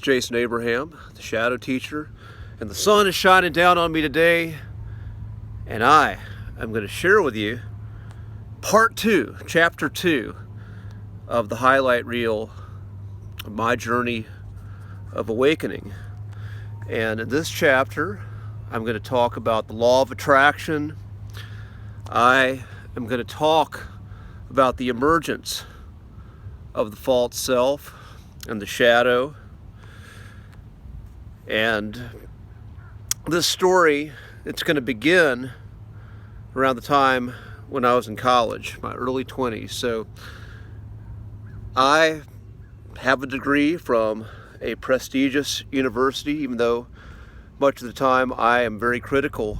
Jason Abraham, the Shadow Teacher, and the sun is shining down on me today, and I am going to share with you part 2, chapter 2 of the highlight reel of my journey of awakening. And in this chapter, I'm going to talk about the law of attraction. I am going to talk about the emergence of the false self and the shadow. And this story, it's going to begin around the time when I was in college, my early 20s. So I have a degree from a prestigious university, even though much of the time I am very critical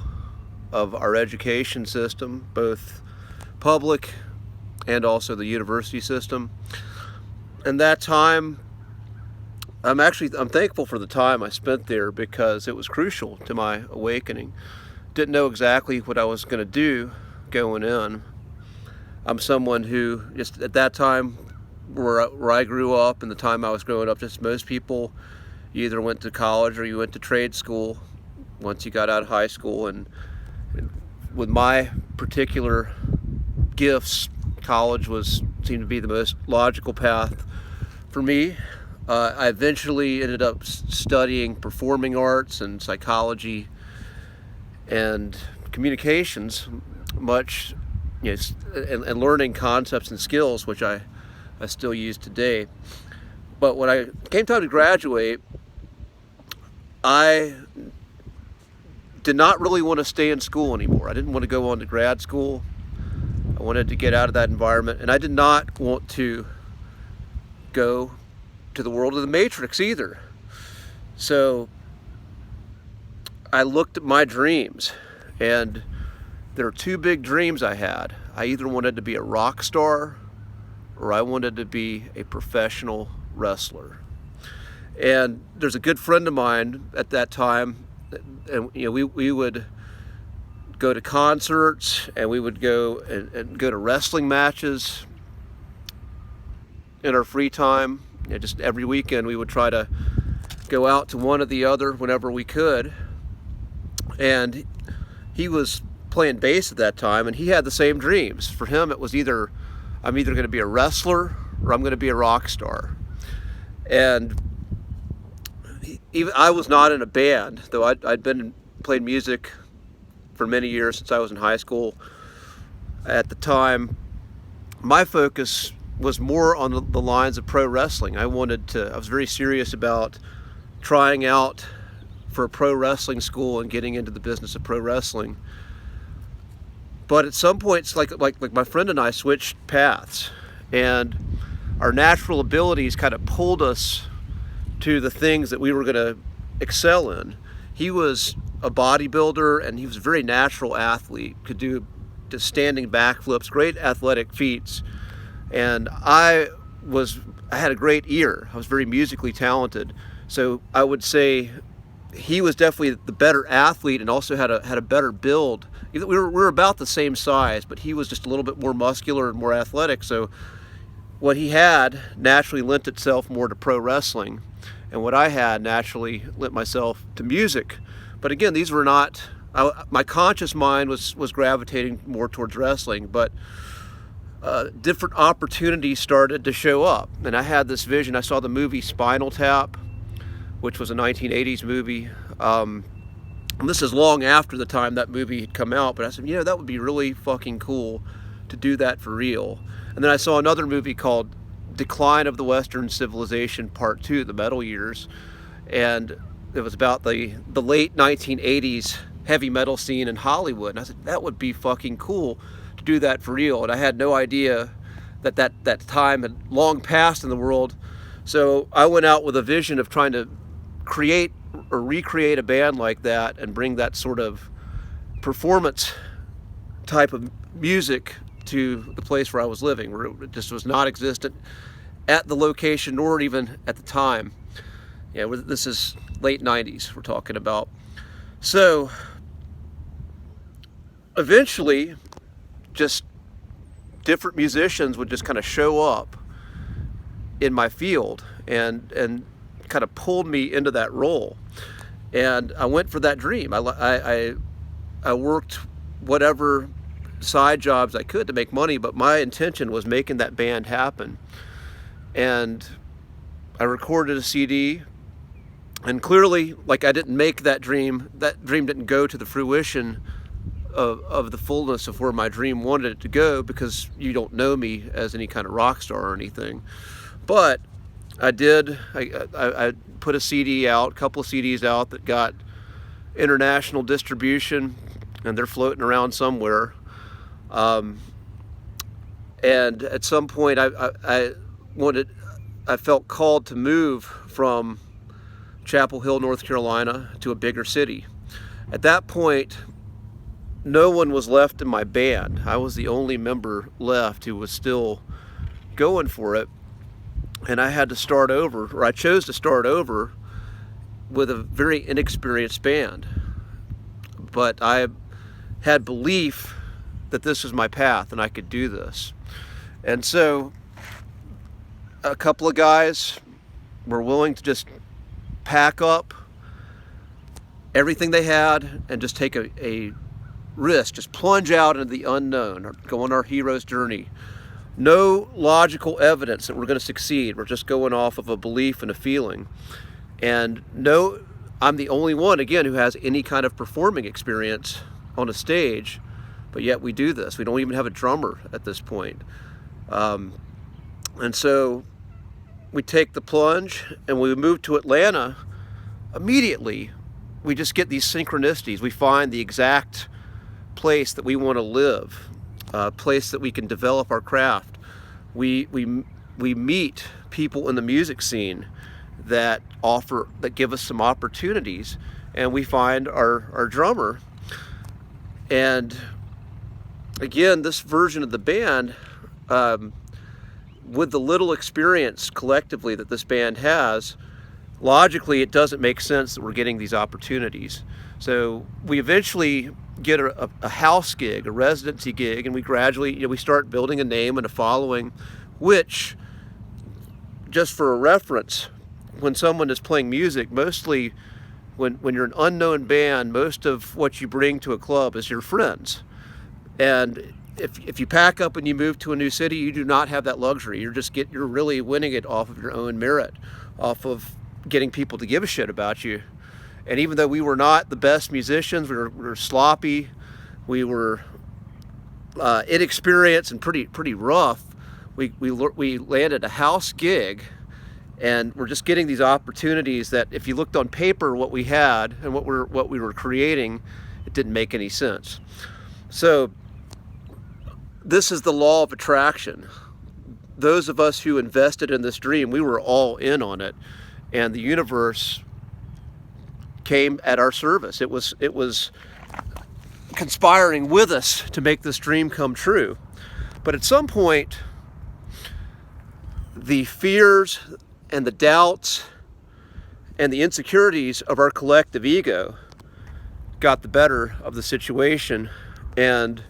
of our education system, both public and also the university system. And that time, I'm thankful for the time I spent there because it was crucial to my awakening. Didn't know exactly what I was going to do going in. I'm someone who, just at that time where I grew up and the time I was growing up, just most people, you either went to college or you went to trade school once you got out of high school. And with my particular gifts, college seemed to be the most logical path for me. I eventually ended up studying performing arts and psychology and communications, and learning concepts and skills, which I still use today. But when I came time to graduate, I did not really want to stay in school anymore. I didn't want to go on to grad school. I wanted to get out of that environment, and I did not want to go to the world of the Matrix either. So I looked at my dreams, and there are two big dreams I had. I either wanted to be a rock star or I wanted to be a professional wrestler. And there's a good friend of mine at that time, and we would go to concerts, and we would go and go to wrestling matches in our free time. Just every weekend we would try to go out to one or the other whenever we could. And he was playing bass at that time, and he had the same dreams. For him, it was I'm either going to be a wrestler or I'm going to be a rock star. And I was not in a band, though I'd been playing music for many years since I was in high school. At the time, my focus was more on the lines of pro wrestling. I was very serious about trying out for a pro wrestling school and getting into the business of pro wrestling. But at some points, like my friend and I switched paths, and our natural abilities kind of pulled us to the things that we were going to excel in. He was a bodybuilder, and he was a very natural athlete, could do just standing backflips, great athletic feats. And I had a great ear. I was very musically talented. So I would say he was definitely the better athlete and also had a better build. We were about the same size, but he was just a little bit more muscular and more athletic. So what he had naturally lent itself more to pro wrestling, and what I had naturally lent myself to music. But again, these were not, my conscious mind was gravitating more towards wrestling, but different opportunities started to show up. And I had this vision. I saw the movie Spinal Tap, which was a 1980s movie. And this is long after the time that movie had come out, but I said, that would be really fucking cool to do that for real. And then I saw another movie called Decline of the Western Civilization Part 2, The Metal Years. And it was about the late 1980s heavy metal scene in Hollywood. And I said, that would be fucking cool to do that for real. And I had no idea that time had long passed in the world. So I went out with a vision of trying to create or recreate a band like that and bring that sort of performance type of music to the place where I was living, where it just was not existent at the location nor even at the time. This is late 90s we're talking about. So eventually just different musicians would just kind of show up in my field and kind of pulled me into that role. And I went for that dream. I worked whatever side jobs I could to make money, but my intention was making that band happen. And I recorded a CD, and clearly, like, I didn't make that dream didn't go to the fruition of the fullness of where my dream wanted it to go, because you don't know me as any kind of rock star or anything. But I did. I put a CD out, a couple of CDs out that got international distribution, and they're floating around somewhere. And at some point, I felt called to move from Chapel Hill, North Carolina, to a bigger city. At that point, no one was left in my band. I was the only member left who was still going for it. And I had to start over, or I chose to start over with a very inexperienced band. But I had belief that this was my path and I could do this. And so a couple of guys were willing to just pack up everything they had and just take a risk, just plunge out into the unknown, or go on our hero's journey. No logical evidence that we're going to succeed. We're just going off of a belief and a feeling. And no, I'm the only one, again, who has any kind of performing experience on a stage, but yet we do this. We don't even have a drummer at this point. And so we take the plunge, and we move to Atlanta. Immediately, we just get these synchronicities. We find the exact place that we want to live, a place that we can develop our craft. We meet people in the music scene that give us some opportunities, and we find our drummer. And again, this version of the band, with the little experience collectively that this band has, logically it doesn't make sense that we're getting these opportunities. So we eventually get a house gig, a residency gig, and we gradually, we start building a name and a following, which, just for a reference, when someone is playing music, mostly when you're an unknown band, most of what you bring to a club is your friends. And if you pack up and you move to a new city, you do not have that luxury. You're really winning it off of your own merit, off of getting people to give a shit about you. And even though we were not the best musicians, we were sloppy, we were inexperienced and pretty rough, we landed a house gig, and we're just getting these opportunities that, if you looked on paper what we had and what we were creating, it didn't make any sense. So this is the law of attraction. Those of us who invested in this dream, we were all in on it, and the universe came at our service. It was conspiring with us to make this dream come true. But at some point, the fears and the doubts and the insecurities of our collective ego got the better of the situation, and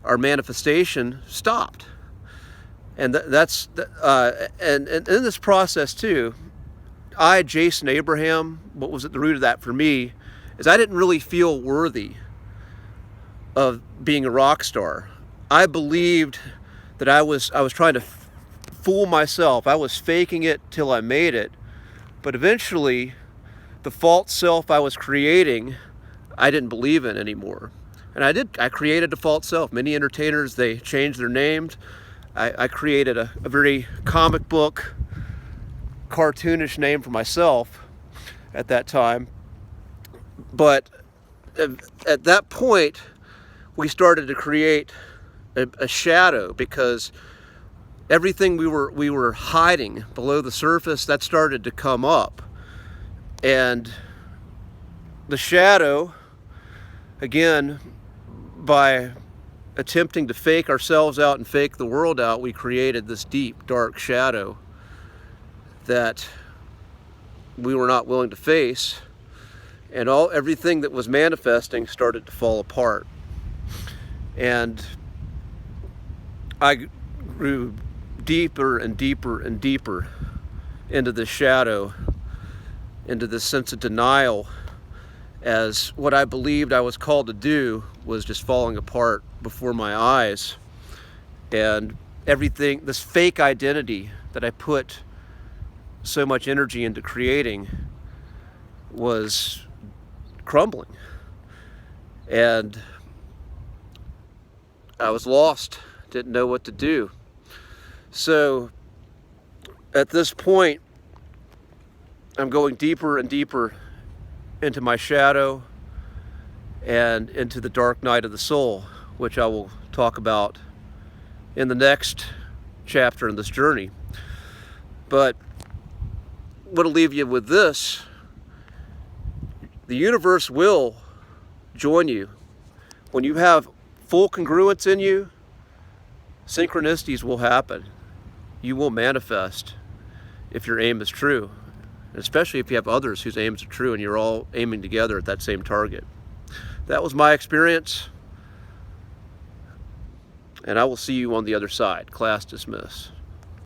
our manifestation stopped. And and in this process too, Jason Abraham, what was at the root of that for me is I didn't really feel worthy of being a rock star. I believed that I was trying to fool myself. I was faking it till I made it. But eventually, the false self I was creating, I didn't believe in anymore. And I created a false self. Many entertainers, they changed their names. I created a very comic book, cartoonish name for myself at that time. But at that point, we started to create a shadow, because everything we were hiding below the surface, that started to come up. And the shadow, again, by attempting to fake ourselves out and fake the world out, we created this deep, dark shadow that we were not willing to face, and everything that was manifesting started to fall apart. And I grew deeper and deeper and deeper into this shadow into this sense of denial, as what I believed I was called to do was just falling apart before my eyes. And everything, this fake identity that I put so much energy into creating, was crumbling. And I was lost, didn't know what to do. So at this point, I'm going deeper and deeper into my shadow and into the dark night of the soul, which I will talk about in the next chapter in this journey. But I want to leave you with this. The universe will join you. When you have full congruence in you, synchronicities will happen. You will manifest if your aim is true, especially if you have others whose aims are true and you're all aiming together at that same target. That was my experience, and I will see you on the other side. Class dismissed.